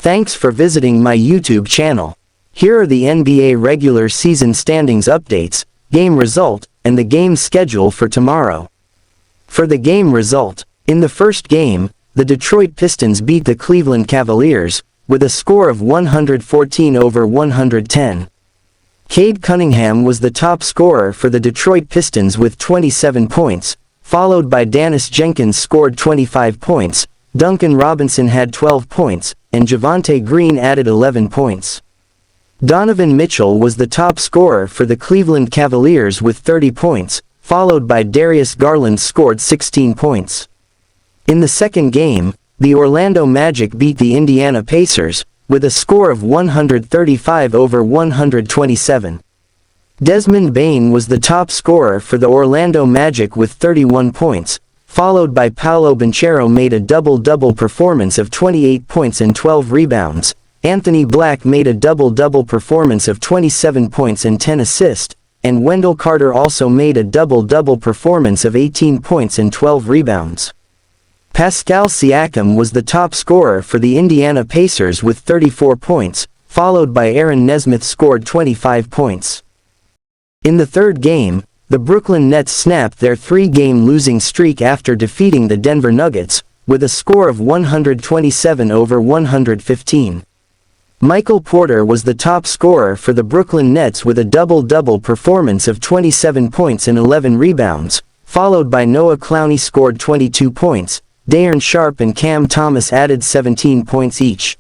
Thanks for visiting my YouTube channel. Here are the NBA regular season standings updates, game result, and the game schedule for tomorrow. For the game result, in the first game, the Detroit Pistons beat the Cleveland Cavaliers, with a score of 114-110. Cade Cunningham was the top scorer for the Detroit Pistons with 27 points, followed by Dennis Jenkins scored 25 points, Duncan Robinson had 12 points, and Javonte Green added 11 points. Donovan Mitchell was the top scorer for the Cleveland Cavaliers with 30 points, followed by Darius Garland scored 16 points. In the second game, the Orlando Magic beat the Indiana Pacers, with a score of 135-127. Desmond Bane was the top scorer for the Orlando Magic with 31 points, followed by Paolo Banchero made a double-double performance of 28 points and 12 rebounds. Anthony Black made a double-double performance of 27 points and 10 assists, and Wendell Carter also made a double-double performance of 18 points and 12 rebounds. Pascal Siakam was the top scorer for the Indiana Pacers with 34 points, followed by Aaron Nesmith scored 25 points. In the third game, the Brooklyn Nets snapped their three-game losing streak after defeating the Denver Nuggets, with a score of 127-115. Michael Porter was the top scorer for the Brooklyn Nets with a double-double performance of 27 points and 11 rebounds, followed by Noah Clowney scored 22 points, Darren Sharp and Cam Thomas added 17 points each.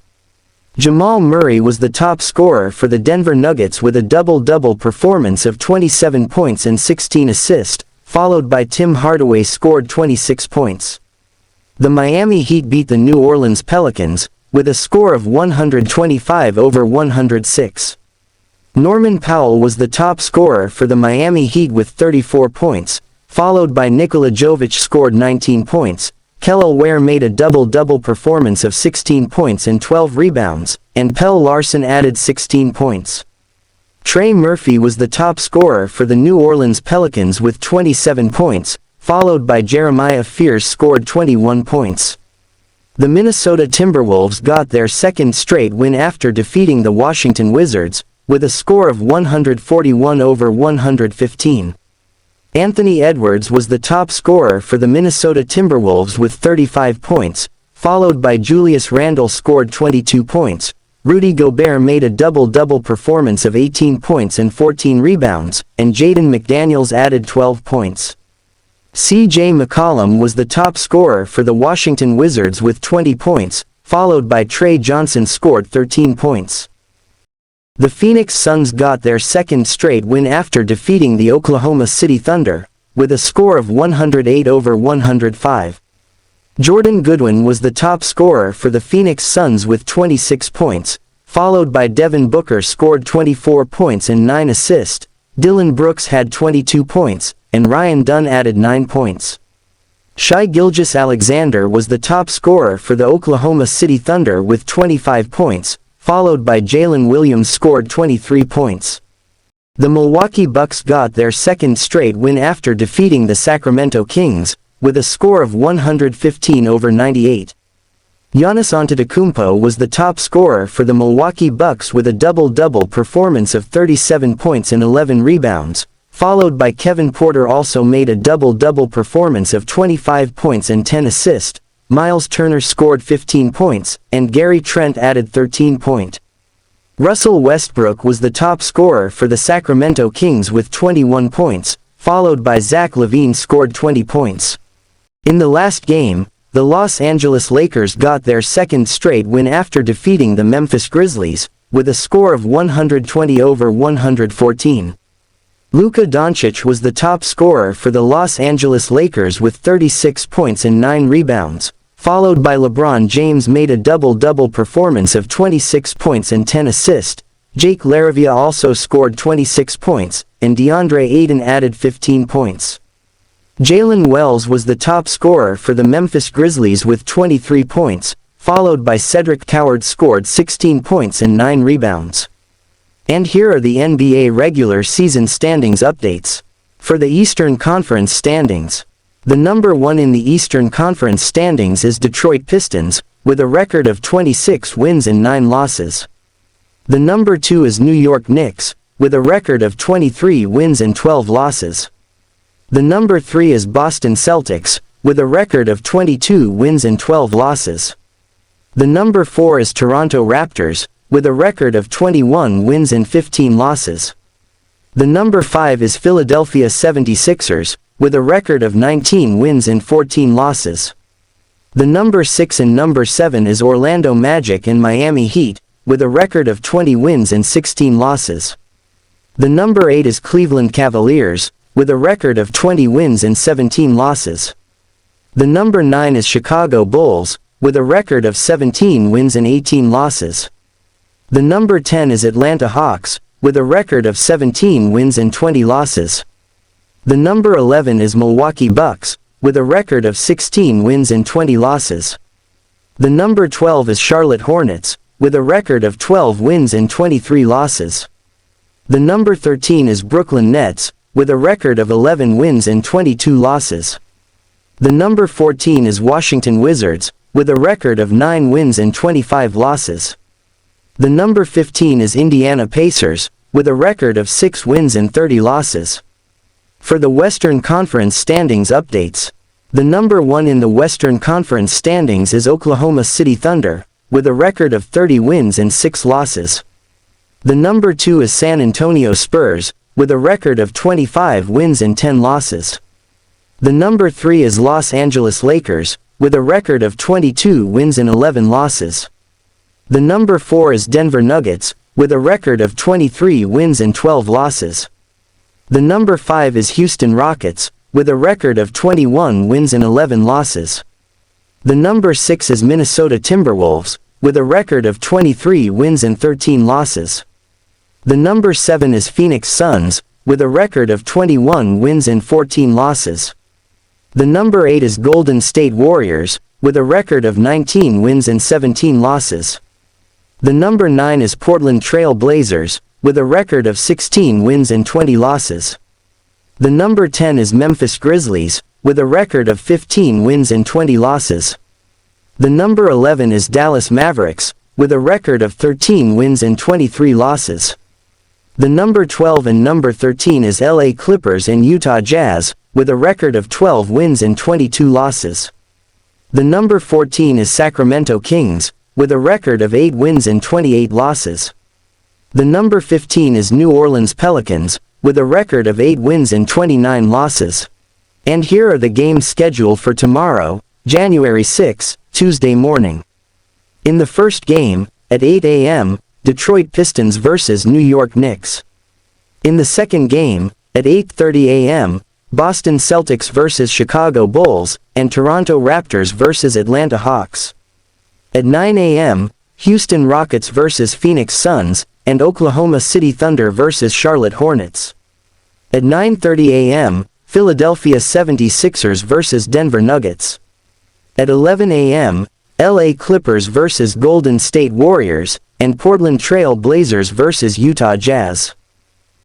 Jamal Murray was the top scorer for the Denver Nuggets with a double-double performance of 27 points and 16 assists, followed by Tim Hardaway scored 26 points. The Miami Heat beat the New Orleans Pelicans, with a score of 125-106. Norman Powell was the top scorer for the Miami Heat with 34 points, followed by Nikola Jovic scored 19 points, Kel'el Ware made a double-double performance of 16 points and 12 rebounds, and Pelle Larsson added 16 points. Trey Murphy was the top scorer for the New Orleans Pelicans with 27 points, followed by Jeremiah Fears scored 21 points. The Minnesota Timberwolves got their second straight win after defeating the Washington Wizards, with a score of 141-115. Anthony Edwards was the top scorer for the Minnesota Timberwolves with 35 points, followed by Julius Randle scored 22 points. Rudy Gobert made a double-double performance of 18 points and 14 rebounds, and Jaden McDaniels added 12 points. C.J. McCollum was the top scorer for the Washington Wizards with 20 points, followed by Trey Johnson scored 13 points. The Phoenix Suns got their second straight win after defeating the Oklahoma City Thunder, with a score of 108-105. Jordan Goodwin was the top scorer for the Phoenix Suns with 26 points, followed by Devin Booker scored 24 points and 9 assists, Dillon Brooks had 22 points, and Ryan Dunn added 9 points. Shai Gilgeous-Alexander was the top scorer for the Oklahoma City Thunder with 25 points, followed by Jalen Williams scored 23 points. The Milwaukee Bucks got their second straight win after defeating the Sacramento Kings, with a score of 115-98. Giannis Antetokounmpo was the top scorer for the Milwaukee Bucks with a double-double performance of 37 points and 11 rebounds, followed by Kevin Porter also made a double-double performance of 25 points and 10 assists. Miles Turner scored 15 points, and Gary Trent added 13 points. Russell Westbrook was the top scorer for the Sacramento Kings with 21 points, followed by Zach LaVine scored 20 points. In the last game, the Los Angeles Lakers got their second straight win after defeating the Memphis Grizzlies, with a score of 120-114. Luka Doncic was the top scorer for the Los Angeles Lakers with 36 points and 9 rebounds, followed by LeBron James made a double-double performance of 26 points and 10 assists, Jake LaRavia also scored 26 points, and DeAndre Ayton added 15 points. Jalen Wells was the top scorer for the Memphis Grizzlies with 23 points, followed by Cedric Coward scored 16 points and 9 rebounds. And here are the NBA regular season standings updates. For the Eastern Conference standings, the number 1 in the Eastern Conference standings is Detroit Pistons, with a record of 26 wins and 9 losses. The number 2 is New York Knicks, with a record of 23 wins and 12 losses. The number 3 is Boston Celtics, with a record of 22 wins and 12 losses. The number 4 is Toronto Raptors, with a record of 21 wins and 15 losses. The number 5 is Philadelphia 76ers, with a record of 19 wins and 14 losses. The number 6 and number 7 is Orlando Magic and Miami Heat, with a record of 20 wins and 16 losses. The number 8 is Cleveland Cavaliers, with a record of 20 wins and 17 losses. The number 9 is Chicago Bulls, with a record of 17 wins and 18 losses. The number 10 is Atlanta Hawks, with a record of 17 wins and 20 losses. The number 11 is Milwaukee Bucks, with a record of 16 wins and 20 losses. The number 12 is Charlotte Hornets, with a record of 12 wins and 23 losses. The number 13 is Brooklyn Nets, with a record of 11 wins and 22 losses. The number 14 is Washington Wizards, with a record of 9 wins and 25 losses. The number 15 is Indiana Pacers, with a record of 6 wins and 30 losses. For the Western Conference standings updates, the number 1 in the Western Conference standings is Oklahoma City Thunder, with a record of 30 wins and 6 losses. The number 2 is San Antonio Spurs, with a record of 25 wins and 10 losses. The number 3 is Los Angeles Lakers, with a record of 22 wins and 11 losses. The number 4 is Denver Nuggets, with a record of 23 wins and 12 losses. The number 5 is Houston Rockets, with a record of 21 wins and 11 losses. The number 6 is Minnesota Timberwolves, with a record of 23 wins and 13 losses. The number 7 is Phoenix Suns, with a record of 21 wins and 14 losses. The number 8 is Golden State Warriors, with a record of 19 wins and 17 losses. The number 9 is Portland Trail Blazers, with a record of 16 wins and 20 losses. The number 10 is Memphis Grizzlies, with a record of 15 wins and 20 losses. The number 11 is Dallas Mavericks, with a record of 13 wins and 23 losses. The number 12 and number 13 is LA Clippers and Utah Jazz, with a record of 12 wins and 22 losses. The number 14 is Sacramento Kings, with a record of 8 wins and 28 losses. The number 15 is New Orleans Pelicans, with a record of 8 wins and 29 losses. And here are the games scheduled for tomorrow, January 6, Tuesday morning. In the first game, at 8 a.m., Detroit Pistons vs. New York Knicks. In the second game, at 8:30 a.m., Boston Celtics vs. Chicago Bulls, and Toronto Raptors vs. Atlanta Hawks. At 9 a.m., Houston Rockets vs. Phoenix Suns, and Oklahoma City Thunder vs. Charlotte Hornets. At 9:30 a.m., Philadelphia 76ers vs. Denver Nuggets. At 11 a.m., LA Clippers vs. Golden State Warriors, and Portland Trail Blazers vs. Utah Jazz.